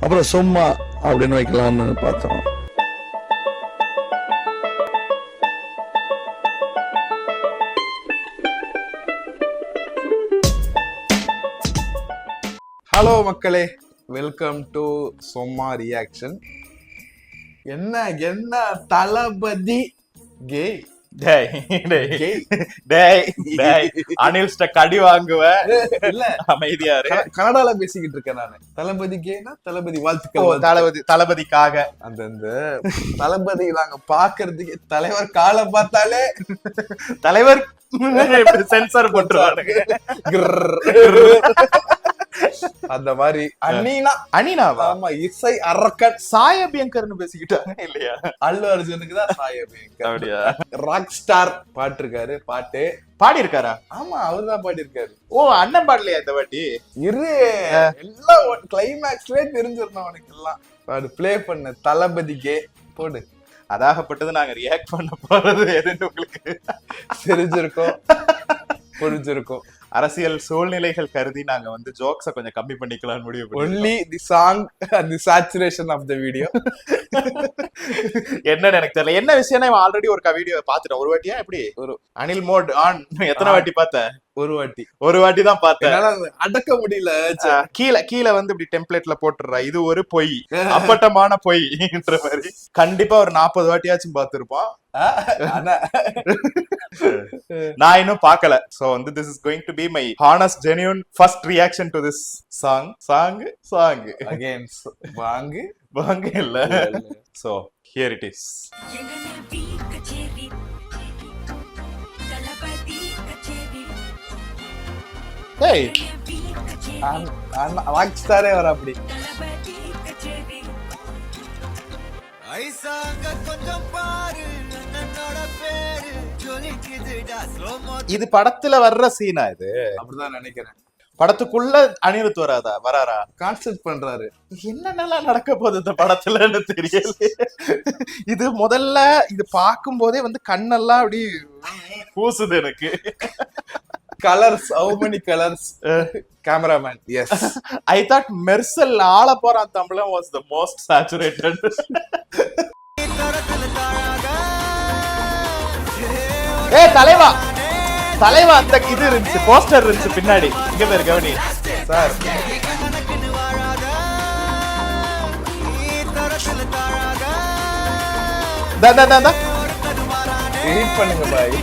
அப்புறம் சும்மா அப்படின்னு வைக்கலாம்னு பார்த்தோம். ஹலோ மக்களே, வெல்கம் டு சும்மா ரியாக்ஷன். என்ன என்ன தளபதி கே அனில்ஸ்ட கடி வாங்குவ இல்ல அமைதியா கனடால பேசிக்கிட்டு இருக்கேன் நானு. தளபதி கேனா தளபதி வாழ்த்துக்கள். தளபதிக்காக அந்த தளபதி நாங்க பாக்குறதுக்கு தலைவர் காலை பார்த்தாலே தலைவர் சென்சார் போட்டுருவாங்க. அந்த மாதிரி அனினாவா? ஆமா, இசை அரக்கன் சாயபியங்கர்னு பேசிக்கிட்டாங்க இல்லையா? அல்லு அர்ஜுனுக்கு தான் சாயபியங்கர். அப்படியா? ராக் ஸ்டார் பாட்டு இருக்காரு, பாட்டு பாடி இருக்காரா? ஆமா, அவர்தான் பாடி இருக்காரு. ஓ, அண்ணன் பாடலையா இந்த வாட்டி? எல்லாம் கிளைமேக்ஸ்லயே தெரிஞ்சிடணும் அவனுக்கு எல்லாம். அது பிளே பண்ண தளபதிக்கே போடு. அதாகப்பட்டது நாங்க ரியாக்ட் பண்ண போறது எதுன்னு உங்களுக்கு தெரிஞ்சிருக்கோம், புரிஞ்சிருக்கும். அரசியல் சூழ்நிலைகள் கருதி நாங்க வந்து ஜோக்ஸ கொஞ்சம் கம்மி பண்ணிக்கலாம் முடிவு. Only the song and the saturation of the video. என்னன்னு எனக்கு தெரியல. என்ன விஷயம்னா, ஆல்ரெடி ஒரு வீடியோ பாத்துட்டேன். ஒரு வாட்டியா எப்படி? ஒரு அனில் மோட் ஆன் எத்தனை வாட்டி பார்த்த? ஒரு வாட்டி தான் பார்த்தேன். அடக்க முடியல. கீழே வந்து இப்படி டெம்ப்ளேட்ல போட்டுறா, இது ஒரு பொய், அப்பட்டமான பொய் என்ற மாதிரி. கண்டிப்பா ஒரு 40 வாட்டியாச்சும் பார்த்திருப்பான். நான் இன்னும் பார்க்கல. சோ வந்து this is going to be my honest genuine first reaction to this song again வாங்க இல்ல. So here it is. Hey, rock ஸ்டாரே வர அப்படி. இது படத்துல வர்ற சீனா? இது அப்படிதான் நினைக்கிறேன். படத்துக்குள்ள அனிருத் வராரா? கான்செப்ட் பண்றாரு. என்னென்னலாம் நடக்க போகுது இந்த படத்துலன்னு தெரியல. இது முதல்ல இது பார்க்கும் போதே வந்து கண்ணெல்லாம் அப்படி பூசுது எனக்கு. Colours, how many colors? Cameraman, yes. I thought Mersal ஆள போறான் தமிழன் was the most saturated. தலைவா அந்த இது இருந்துச்சு, போஸ்டர் இருந்துச்சு பின்னாடி. இங்க பேரு கவனி சார். ஹிட் பண்ணுங்க பாய்.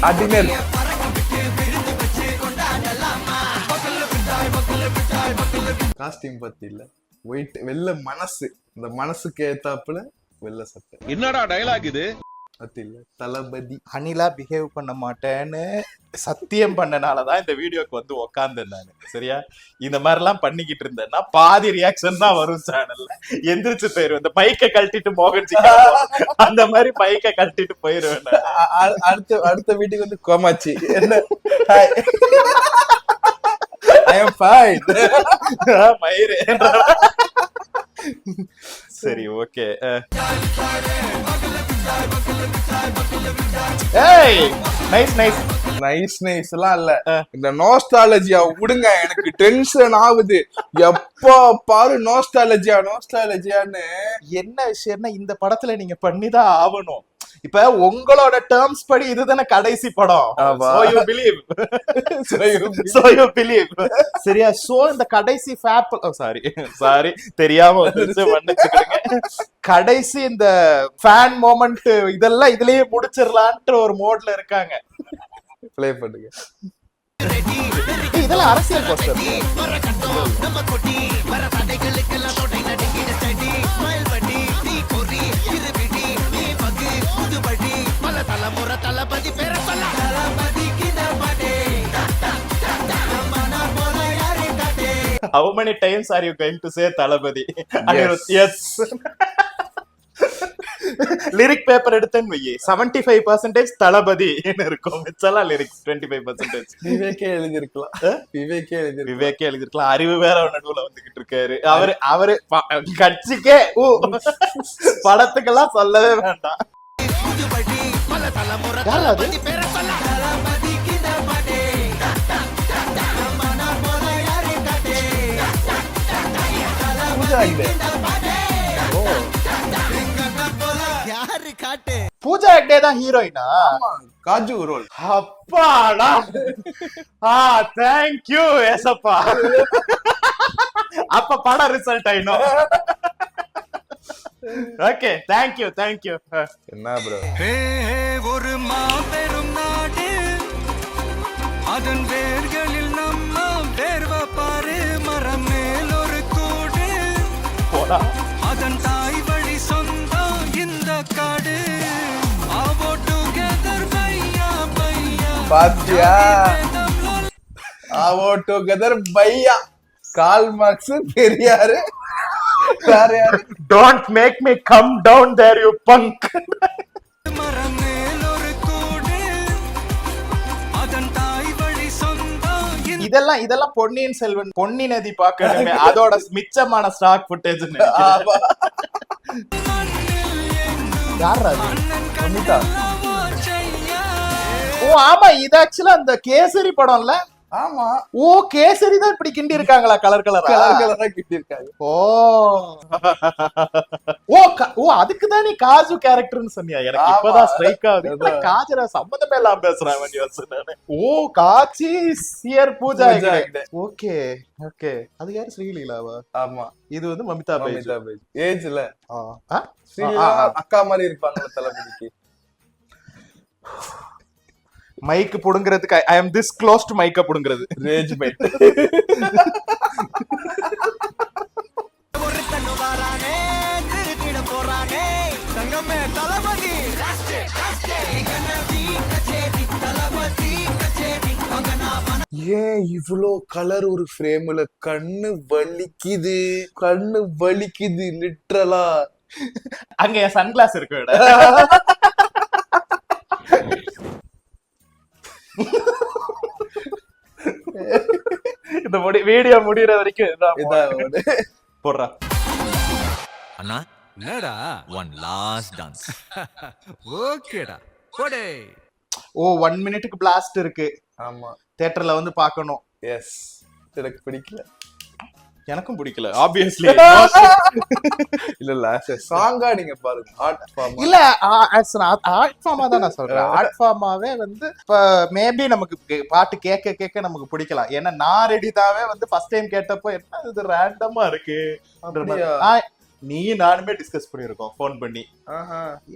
அடினர் காஸ்டியூம் பத்தி இல்ல, ஒயிட் வெள்ள மனசு, இந்த மனசுக்கு ஏத்தாப்புல வெள்ள சட்டை. என்னடா டயலாக் இது? பத்தி இல்ல, தளபதி அனிலா பிஹேவ் பண்ண மாட்டேன்னு சத்தியம் பண்ணனாலதான் இந்த வீடியோக்கு வந்து உக்காந்தேன் நானு. சரியா? இந்த மாதிரி எல்லாம் பண்ணிக்கிட்டு இருந்தேன்னா பாதி ரியாக்ஷன் தான் வரும் சேனல்ல. எந்திரிச்சு போயிருவேன். இந்த பைக்கை கழட்டிட்டு மோகன்ஜி அந்த மாதிரி பைக்கை கழட்டிட்டு போயிருவேன். அடுத்த வீட்டுக்கு வந்து கோமாச்சி என்ன I am fine. மயிறு. சரி, ஓகே. ஏய், நைஸ் எல்லாம் இல்ல. இந்த நோஸ்டாலஜியா விடுங்க, எனக்கு டென்ஷன் ஆகுது. எப்ப பாரு நோஸ்டாலஜியான்னு. என்ன விஷயம்னா, இந்த படத்துல நீங்க பண்ணிதான் ஆகணும். இப்ப உங்களோட டேர்ம்ஸ் படி இதுதானே கடைசி படம். So you believe. சரியா? சோ இந்த கடைசி சாரி தெரியாம வந்துருச்சு, மன்னிச்சுக்கோங்க. கடைசி இந்த ஃபேன் மொமெண்ட் இதெல்லாம் இதுலயே முடிச்சிடலான்ட்டு ஒரு மோட்ல இருக்காங்க. ப்ளே பண்ணுங்க. இதெல்லாம் அரசியல் poster. How many times are you going to say Thalapathy? Yes. Lyric paper எடுத்தேன்னு வையே 75% தளபதி இருக்கும், மிச்சலாம் லிரிக்ஸ் 25%. விவேக்கே எழுதிருக்கலாம். அறிவு வேற நடுவுல வந்துகிட்டு இருக்கு. இருக்காரு. அவரு கட்சிக்கே படத்துக்கெல்லாம் சொல்லவே வேண்டாம். யார் அது? பூஜா ஹெக்டே தான் ஹீரோயினா? காஜு ரோல். அப்பாடா, தேங்க் யூ ஏசப்பா. அப்ப படம் ரிசல்ட் ஆயிடும். Okay, thank you thank you. என்ன ப்ரோ? ஒரு மாபெரும் நாடு, அதன் வேர்களில் நம்ம வேர்வ பாரு, மரம் மேல் ஒரு கூடு, அதன் தாய் வழி சொந்தம் இந்த காடு. பாத்தியா? ஆவோ டுகெதர் பையா. கால் மார்க்ஸ், பெரியாரு, வேற யாரு? Don't make me come down there you punk. மரம் மேல் ஒரு கூடு, அதன் தாய் வழி சொந்தம். இதெல்லாம் பொன்னியின் செல்வன் பொன்னி நதி பாக்கணுமே, அதோட மிச்சமான ஸ்டாக் ஃபுட்டேஜ். யாரா அது? ஓ ஆமா, இது ஆக்சுவலா அந்த கேசரி படம்ல. ஆமா. ஓ, கேசரி தான் இப்படி கிண்டி இருக்காங்களா? கலர் கலரா கிண்டி இருக்காங்க. ஓ அதுக்கு தான் நீ காஜு கேரக்டர்னு சொன்னியா? எனக்கு இப்பதான் ஸ்ட்ரைக் ஆகுது. காஜரா சம்பந்தமே எல்லாம் பேசுறேன். ஓ, காச்சி சியர் பூஜா ஹெக்டே. Okay okay. அது யாரு? ஸ்ரீலீலாவா? ஆமா. இது வந்து மமிதா பேஜ். ஏஜ்ல அக்கா மாதிரி இருப்பாங்க தளபதிக்கு. மைக் புடுங்கிறதுக்கு I am this close to மைக்க புடுங்கிறது. Rage byte. ஏன் இவ்வளோ கலர் ஒரு ஃப்ரேம்ல? கண்ணு வலிக்குது லிட்டரலா. அங்க என் சன்கிளாஸ் இருக்கு. இந்த வீடியோ முடியற வரைக்கும் போடுறா. அண்ணா என்னடா? One last dance. ஓகேடா போடே. ஓ 1 மினிட்டுக்கு பிளாஸ்ட் இருக்கு. ஆமா, தியேட்டர்ல வந்து பார்க்கணும். எஸ். எனக்கு பிடிக்கல. எனக்கும் பிடிக்கல ஆப்வியஸ்லி. இல்ல சாங்கா நீங்க பாருங்க. ஆர்ட் ஃபார்ம் இல்ல, ஆர்ட் ஃபார்மா தான் நான் சொல்றேன். ஆர்ட் ஃபார்மாவே வந்து இப்ப மேபி நமக்கு பாட்டு கேட்க கேட்க நமக்கு பிடிக்கலாம். ஏன்னா நான் ரெடிதாவே வந்து ஃபர்ஸ்ட் டைம் கேட்டப்போ என்ன இது ரேண்டமா இருக்கு, நீ நானுமே டிஸ்கஸ் பண்ணிருக்கோம் போன் பண்ணி.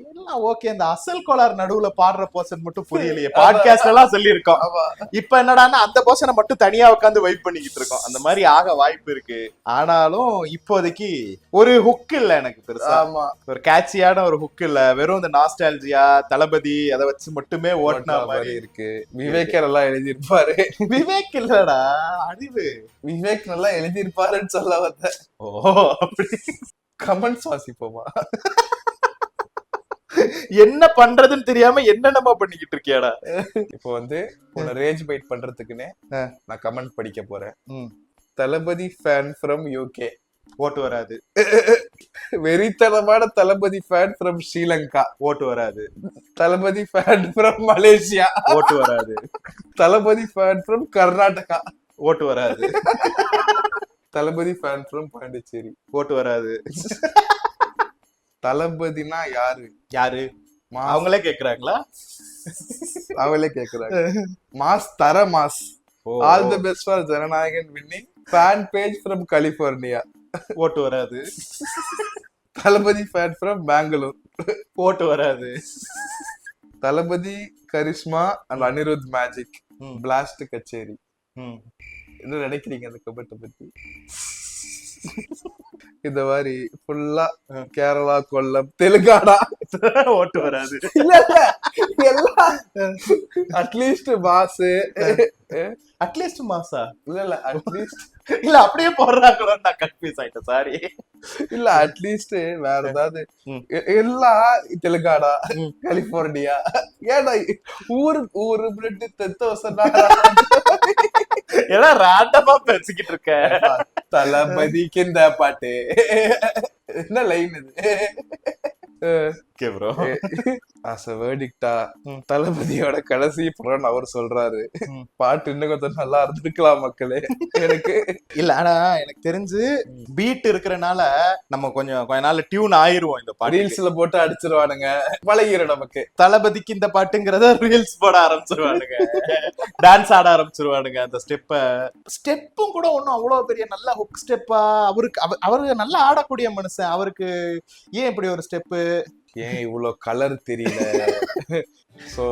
எல்லாம் ஓகே, இந்த அசல் கோளார் நடுவுல பாடுற போர்ஷன் மட்டும் புரியலையே. பாட்காஸ்ட் எல்லாம் சொல்லி இருக்கோம். இப்ப என்னடான்னா அந்த போர்ஷனை மட்டும் தனியா உட்காந்து வெயிட் பண்ணிக்கிட்டு இருக்கோம். அந்த மாதிரி ஆக வாய்ப்பு இருக்கு. ஆனாலும் இப்போதைக்கு ஒரு ஹுக் இல்ல எனக்கு பெருசா. ஒரு கேட்சியான ஒரு ஹுக் இல்ல. வெறும் இந்த நாஸ்டால்ஜியா தளபதி அதை வச்சு மட்டுமே ஓட்டின மாதிரி இருக்கு. விவேக் எல்லாம் எழுதியிருப்பாரு. விவேக் இல்லடா, அறிவு. விவேக் நல்லா எழுதியிருப்பாருன்னு சொல்ல வந்த. ஓ அப்படி. கமெண்ட்ஸ் வாசிப்போமா? என்ன பண்றதுன்னு தெரியாம என்னென்னமா பண்ணிக்கிட்டு இருக்கியாடா. இப்போ வந்து உன்னை ரேஜ் பைட் பண்றதுக்குன்னு நான் கமெண்ட் படிக்க போறேன். தளபதி ஃபேன் ஃப்ரம் யூகே. ஓட்டு வராது. வெறித்தனமான தளபதி ஃபேன் ஃப்ரம் ஸ்ரீலங்கா. ஓட்டு வராது. Thalapathy fan from Malaysia. ஓட்டு வராது. Thalapathy fan from Karnataka. ஓட்டு வராது. Thalapathy fan from Pondicherry. ஓட்டு வராது. தளபதினா யாரு? அவங்களே கேக்குறாங்களா? அவங்களே கேக்குறாங்க. மாஸ் தர mass. All the best for Jananayagan winning. Fan page from California. ஓட்டு வராது. Thalapathy fan from Bangalore. ஓட்டு வராது. Thalapathy charisma and Anirudh magic. Blast கச்சேரி. என்ன நினைக்கிறீங்க அந்த கமெண்ட்டை பத்தி? இந்த மாதிரி ஃபுல்லா கேரளா, கொல்லம், தெலுங்கானா. ஓட்டு வராது. எல்லாம் அட்லீஸ்ட் மாசு. அட்லீஸ்ட் மாசா? இல்ல அட்லீஸ்ட் இல்ல அப்படியே போடுறாங்களோ, நான் கன்ஃபியூஸ் ஆயிட்டேன், சாரி. இல்ல அட்லீஸ்ட் வேற ஏதாவது. எல்லாம் தெலுங்கானா, கலிபோர்னியா. ஏன்னா ஊரு பிரெட் 10,000 ஏன்னா ரேண்டமா பேசிக்கிட்டு இருக்க. தளபதிக்கு இந்த பாட்டு என்ன லைன் இது? Okay bro. as a verdict-ஆ தளபதியோட கடைசி படம் அவர் சொல்றாரு, பாட்டு இன்னும் கொஞ்சம் நல்லா இருந்திருக்கலாம் மக்களே. எனக்கு இல்ல ஆனா எனக்கு தெரிஞ்சு பீட் இருக்கறனால நம்ம கொஞ்சம் நாள்ல டியூன் ஆயிருவோம் இந்த பாட்டு. ரீல்ஸ்ல போட்டு அடிச்சிருவானுங்க, பழகிரும் நமக்கு. தளபதிக்கு இந்த பாட்டுங்கிறத ரீல்ஸ் போட ஆரம்பிச்சிருவானுங்க, டான்ஸ் ஆட ஆரம்பிச்சிருவானுங்க. அந்த ஸ்டெப்பும் கூட ஒன்னும் அவ்வளவு பெரிய நல்ல ஹுக் ஸ்டெப்பா அவருக்கு நல்லா ஆடக்கூடிய மனுஷன், அவருக்கு ஏன் இப்படி ஒரு ஸ்டெப்பு, ஏன் இவ்வளவு கலர் தெரியல? சோ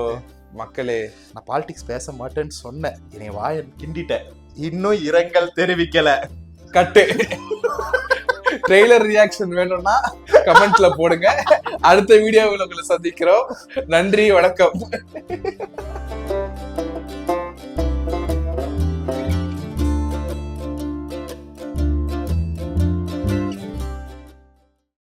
மக்களே, நான் பாலிடிக்ஸ் பேச மாட்டேன்னு சொன்னேன், என்னை வாய கிண்டிட்டேன், இன்னும் இரங்கல் தெரிவிக்கல. கட்டு. ட்ரெய்லர் ரியாக்ஷன் வேணும்னா கமெண்ட்ல போடுங்க. அடுத்த வீடியோவில் உங்களை சந்திக்கிறோம். நன்றி, வணக்கம்.